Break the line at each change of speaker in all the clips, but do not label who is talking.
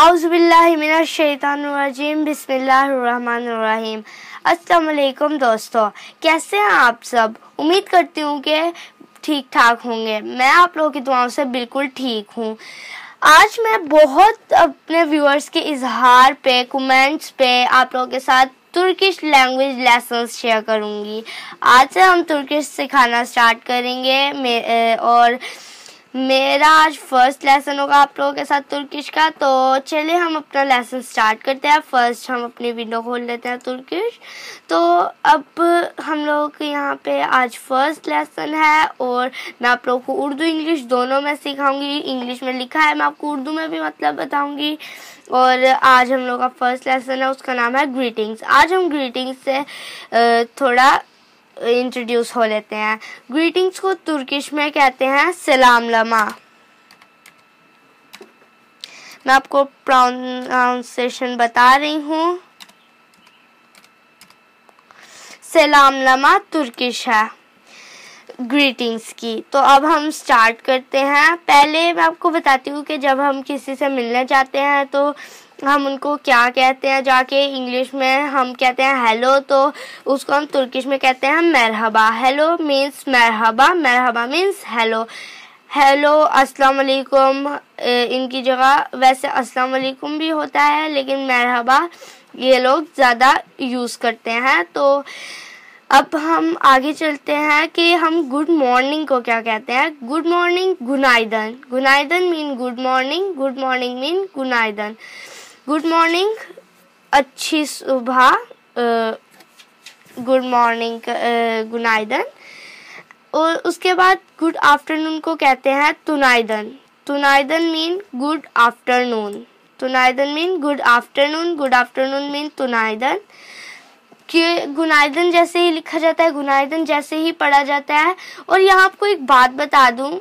आउज़ुबिल्लाहि मिनश्शैतानिर्रजीम बिस्मिल्लाहिर्रहमानिर्रहीम। अस्सलाम वालेकुम दोस्तों, कैसे हैं आप सब? उम्मीद करती हूँ कि ठीक ठाक होंगे। मैं आप लोगों की दुआओं से बिल्कुल ठीक हूँ। आज मैं बहुत अपने व्यूअर्स के इजहार पे, कमेंट्स पे आप लोगों के साथ तुर्किश लैंग्वेज लेसन्स शेयर करूँगी। आज से हम तुर्किश सिखाना स्टार्ट करेंगे और मेरा आज फर्स्ट लेसन होगा आप लोगों के साथ तुर्किश का। तो चलिए हम अपना लेसन स्टार्ट करते हैं। फर्स्ट हम अपनी विंडो खोल लेते हैं तुर्किश। तो अब हम लोगों के यहाँ पे आज फर्स्ट लेसन है और मैं आप लोगों को उर्दू इंग्लिश दोनों में सिखाऊंगी। इंग्लिश में लिखा है, मैं आपको उर्दू में भी मतलब बताऊंगी। और आज हम लोग का फर्स्ट लेसन है, उसका नाम है ग्रीटिंग्स। आज हम ग्रीटिंग्स से थोड़ा इंट्रोड्यूस हो लेते हैं। ग्रीटिंग्स को तुर्किश में कहते हैं सेलामलमा। मैं आपको प्रोनाउंसिएशन बता रही हूँ। सेलामलमा तुर्किश है ग्रीटिंग्स की। तो अब हम स्टार्ट करते हैं। पहले मैं आपको बताती हूँ कि जब हम किसी से मिलने जाते हैं तो हम उनको क्या कहते हैं। जाके इंग्लिश में हम कहते हैं हेलो, तो उसको हम तुर्किश में कहते हैं मरहबा। हेलो मीन्स मरहबा, मरहबा मीन्स हेलो। हेलो अस्सलाम वालेकुम इनकी जगह वैसे अस्सलाम वालेकुम भी होता है, लेकिन मरहबा ये लोग ज़्यादा यूज़ करते हैं। तो अब हम आगे चलते हैं कि हम गुड मॉर्निंग को क्या कहते हैं। गुड मॉर्निंग गुनाइदन। गुनाइदन mean good morning, good morning mean गुनाइदन। गुड मॉर्निंग अच्छी सुबह, गुड मॉर्निंग गुनाइदन। और उसके बाद गुड आफ्टरनून को कहते हैं तुनाइदन। तुनाइदन मीन गुड आफ्टरनून, तुनाइदन mean good afternoon, good afternoon mean तुनाइदन। कि गुनाइदन जैसे ही लिखा जाता है, गुनाइदन जैसे ही पढ़ा जाता है। और यहाँ आपको एक बात बता दूं,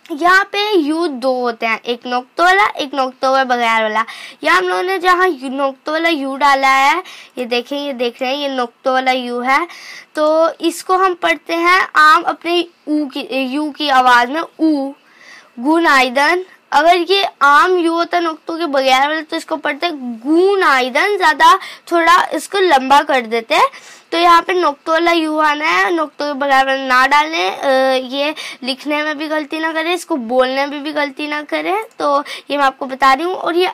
यहाँ पे यू दो होते हैं, एक नोक्तो वाला, एक नोक्तो बगैर वाला। यहाँ हम लोगों ने जहाँ नोक्तो वाला यू डाला है, ये देखें, ये देख रहे हैं, ये नोक्तो वाला यू है। तो इसको हम पढ़ते हैं आम अपने यू की आवाज में, ऊ। गुनाइदन। अगर ये आम यू होता नोक्तों के बगैर वाले तो इसको पढ़ते गुनाइदन, ज्यादा थोड़ा इसको लंबा कर देते हैं। तो यहाँ पे नोक्तों वाला यू आना है, नोक्तों के बगैर वाला ना डालें। ये लिखने में भी गलती ना करें, इसको बोलने में भी गलती ना करें। तो ये मैं आपको बता रही हूँ। और ये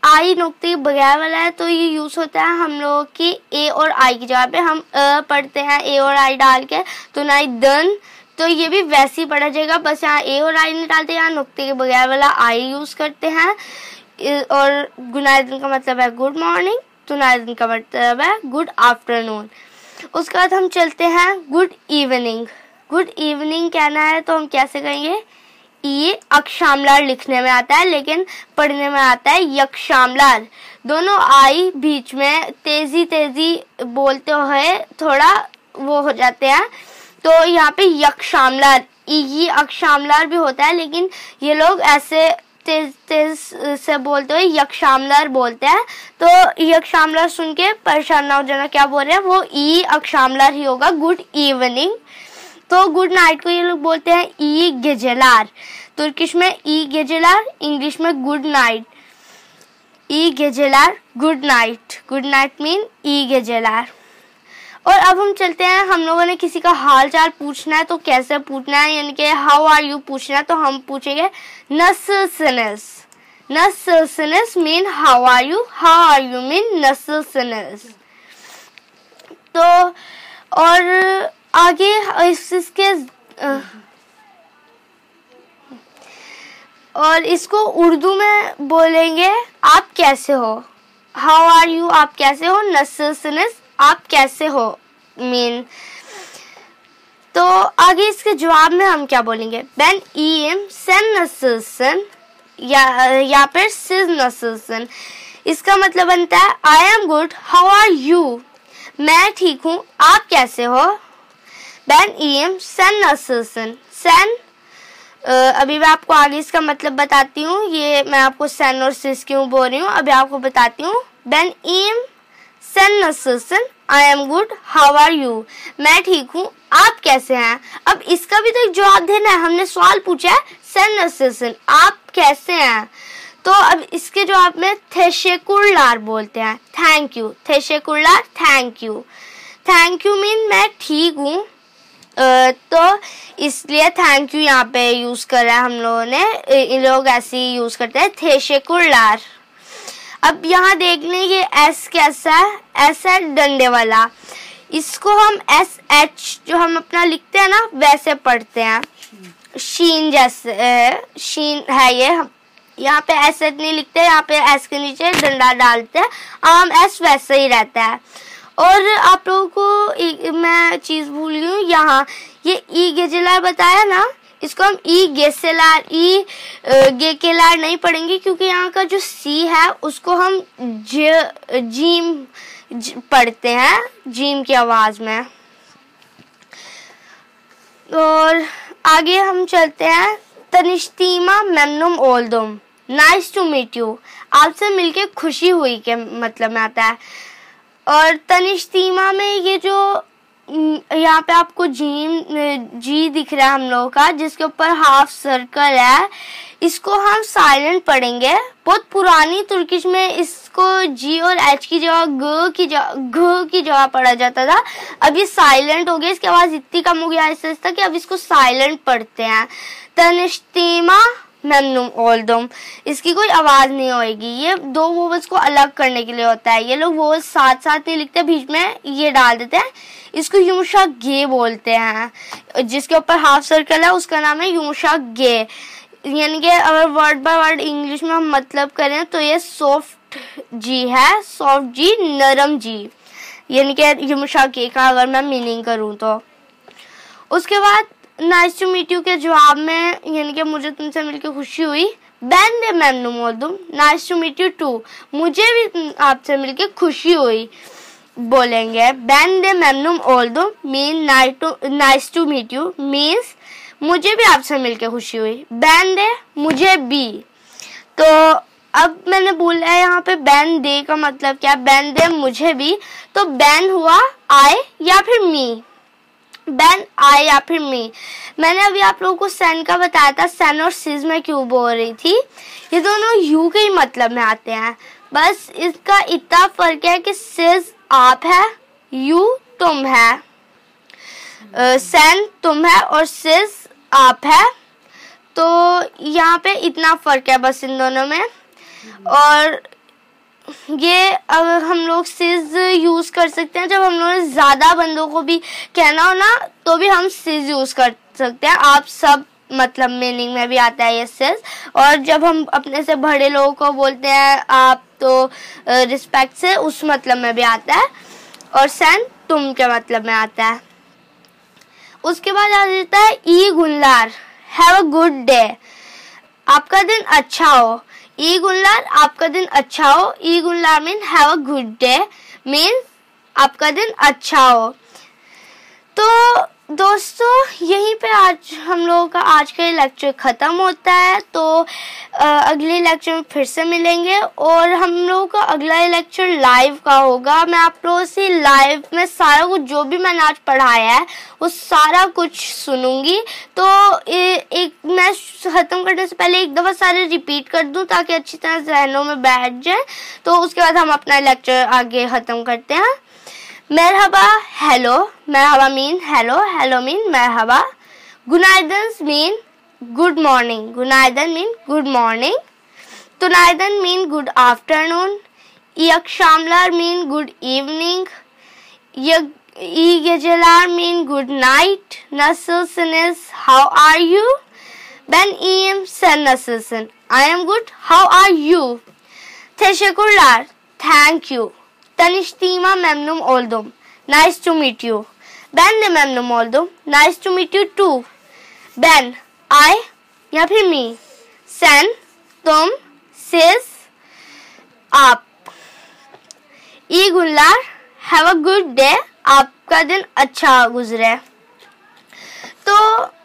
आई नोक्ते के बगैर वाला है, तो ये यूज होता है हम लोगों की ए और आई की जगह पे हम पढ़ते हैं ए और आई डाल के, तो नाइदन। तो ये भी वैसे ही पढ़ा जाएगा, बस यहाँ ए और आई नहीं डालते, यहाँ नुक्ते के बगैर वाला आई यूज करते हैं। और गुनाइदन का मतलब है गुड मॉर्निंग, तुनाइदन का मतलब है गुड आफ्टरनून। उसके बाद हम चलते हैं गुड इवनिंग। गुड इवनिंग कहना है तो हम कैसे कहेंगे? ये अक्षामलार लिखने में आता है, लेकिन पढ़ने में आता है यक्षामलार। दोनों आई बीच में तेजी तेजी बोलते हुए थोड़ा वो हो जाते हैं। तो यहाँ पे यक्षामलार, ये अक्षामलार भी होता है, लेकिन ये लोग ऐसे तेज तेज से बोलते हुए यक्षामलार बोलते हैं। तो यक्षामलार सुन के परेशान ना हो जाना, क्या बोल रहे हैं वो, ई अक्षामलार ही होगा। Good evening. तो गुड नाइट को ये लोग बोलते हैं ई गेजेलार। तुर्किश में ई गेजेलार, इंग्लिश में गुड नाइट। ई गेजेलार good night, good night mean ई गेजेलार। और अब हम चलते हैं, हम लोगों ने किसी का हाल चाल पूछना है तो कैसे पूछना है, यानी कि हाउ आर यू पूछना है तो हम पूछेंगे नसल्सनस। नसल्सनस mean how are you mean नसल्सनस। तो और आगे इसके और इसको उर्दू में बोलेंगे आप कैसे हो। हाउ आर यू आप कैसे हो, नसल्सनस आप कैसे हो मीन। तो आगे इसके जवाब में हम क्या बोलेंगे? Ben iyiyim, sen nasılsın? या फिर siz nasılsın। इसका मतलब बनता है I am good, how are you? मैं ठीक हूँ, आप कैसे हो? Ben iyiyim, sen nasılsın? Sen अभी मैं आपको आगे इसका मतलब बताती हूँ। ये मैं आपको sen और siz क्यों बोल रही हूँ अभी आपको बताती हूँ। Ben iyiyim, sen nasılsın? I am good, how are you? मैं ठीक हूँ, आप कैसे हैं? अब इसका भी तो एक जवाब देना है। हमने सवाल पूछा है sen nasılsın, आप कैसे हैं? तो अब इसके जवाब में तेशेकुरलार बोलते हैं, थैंक यू। तेशेकुरलार thank you. Thank you mean मैं ठीक हूँ, तो इसलिए थैंक यू यहाँ पे यूज कर रहा है हम लोगों ने, इन लोग ऐसे ही यूज करते हैं, तेशेकुरलार। अब यहाँ देख लें ये एस कैसा है, एस है डंडे वाला, इसको हम एस एच जो हम अपना लिखते हैं ना वैसे पढ़ते हैं, शीन जैसे शीन है ये, यहाँ पे एस एच नहीं लिखते, यहाँ पे एस के नीचे डंडा डालते हैं, आम एस वैसे ही रहता है। और आप लोगों को मैं चीज भूल गई हूँ, यहाँ ये ई गेजेलार बताया ना, इसको हम ई गेसेलार गेकेलार नहीं पढ़ेंगे, क्योंकि यहाँ का जो सी है उसको हम जीम पढ़ते हैं, जीम की आवाज में। और आगे हम चलते हैं, तनिष्टीमा मेमनुम ओल्दुम, नाइस टू मीट यू, आपसे मिलके खुशी हुई के मतलब में आता है। और तनिष्टीमा में ये जो यहाँ पे आपको जी दिख रहा है हम लोगों का, जिसके ऊपर हाफ सर्कल है, इसको हम साइलेंट पढ़ेंगे। बहुत पुरानी तुर्किश में इसको जी और एच की जगह घ की जगह पढ़ा जाता था, अब ये साइलेंट हो गया, इसकी आवाज इतनी कम हो गई आहिस्ता कि अब इसको साइलेंट पढ़ते हैं। तनिष्टीमा मेमनुम ओल्दुम, इसकी कोई आवाज नहीं होएगी, ये दो वोवल्स को अलग करने के लिए होता है। ये लोग वोवल्स साथ साथ नहीं लिखते, बीच में ये डाल देते हैं, इसको युमशा गे बोलते हैं। जिसके ऊपर हाफ सर्कल है उसका नाम है युमशा गे। यानी कि अगर वर्ड बाय वर्ड इंग्लिश में हम मतलब करें तो ये सॉफ्ट जी है, सॉफ्ट जी, नरम जी, यानी कि युमशा गे का अगर मैं मीनिंग करूँ तो। उसके बाद नाइस टू मीट यू के जवाब में, यानी कि मुझे तुमसे मिलकर खुशी हुई, बैन दे मेमनुम ओल्दुम, nice to meet you too, मुझे भी आपसे मिलकर खुशी हुई बोलेंगे। बैन दे मेमनुम ओल्दुम mean nice to meet you means मुझे भी आपसे मिलकर खुशी हुई, बैन दे मुझे भी। तो अब मैंने बोला है यहाँ पे बैन दे का मतलब क्या, बैन दे मुझे भी, तो बैन हुआ आई या फिर मी, बैन आई या फिर मी। मैंने अभी आप लोगों को सेन का बताया था, सेन और सिज में क्यों बोल रही थी, ये दोनों यू के ही मतलब में आते हैं, बस इसका इतना फर्क है कि सिज आप है, यू तुम है, सेन तुम है और सिज आप है, तो यहाँ पे इतना फर्क है बस इन दोनों में। और ये अगर हम लोग सिज यूज कर सकते हैं, जब हम लोग ज्यादा बंदों को भी कहना हो ना तो भी हम सिज यूज कर सकते हैं, आप सब मतलब मीनिंग में भी आता है ये सिज। और जब हम अपने से बड़े लोगों को बोलते हैं आप, तो रिस्पेक्ट से उस मतलब में भी आता है, और सेन तुम के मतलब में आता है। उसके बाद आ जाता है ई गुनलार, हैव अ गुड डे, आपका दिन अच्छा हो। ई गुनलार आपका दिन अच्छा हो, ई गुनलार mean have a good day mean आपका दिन अच्छा हो। तो दोस्तों यहीं पे आज हम लोगों का आज का ये लेक्चर ख़त्म होता है, तो अगले लेक्चर में फिर से मिलेंगे, और हम लोगों का अगला लेक्चर लाइव का होगा। मैं आप लोगों से लाइव में सारा कुछ जो भी मैंने आज पढ़ाया है वो सारा कुछ सुनूंगी, तो एक मैं ख़त्म करने से पहले एक दफ़ा सारे रिपीट कर दूं ताकि अच्छी तरह जहनों में बैठ जाए, तो उसके बाद हम अपना लेक्चर आगे ख़त्म करते हैं। Merhaba, hello. Merhaba mean hello. Hello mean merhaba. Günaydın mean good morning. Günaydın mean good morning. Tünaydın mean good afternoon. İyi akşamlar mean good evening. İyi geceler mean good night. Nasılsınız? How are you? Ben iyiyim. Sen nasılsın? I am good. How are you? Teşekkürler. Thank you. Tanıştığıma memnun oldum. Nice to meet you. Ben de memnun oldum. Nice to meet you too. Ben, I या फिर me. Sen, तुम, siz, आप. iyi günler. Have a good day. आपका दिन अच्छा गुजरे। तो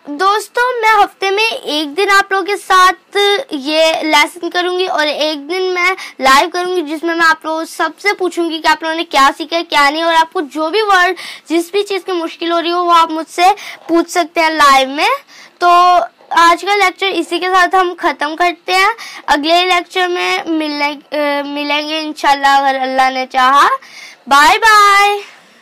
दोस्तों मैं हफ्ते में एक दिन आप लोगों के साथ ये लेसन करूंगी और एक दिन मैं लाइव करूंगी, जिसमें मैं आप लोगों सबसे पूछूंगी कि आप लोगों ने क्या सीखा है क्या नहीं, और आपको जो भी वर्ड जिस भी चीज़ की मुश्किल हो रही हो वो आप मुझसे पूछ सकते हैं लाइव में। तो आज का लेक्चर इसी के साथ हम ख़त्म करते हैं। अगले लेक्चर में मिलेंगे इंशाल्लाह, अगर अल्लाह ने चाहा। Bye bye.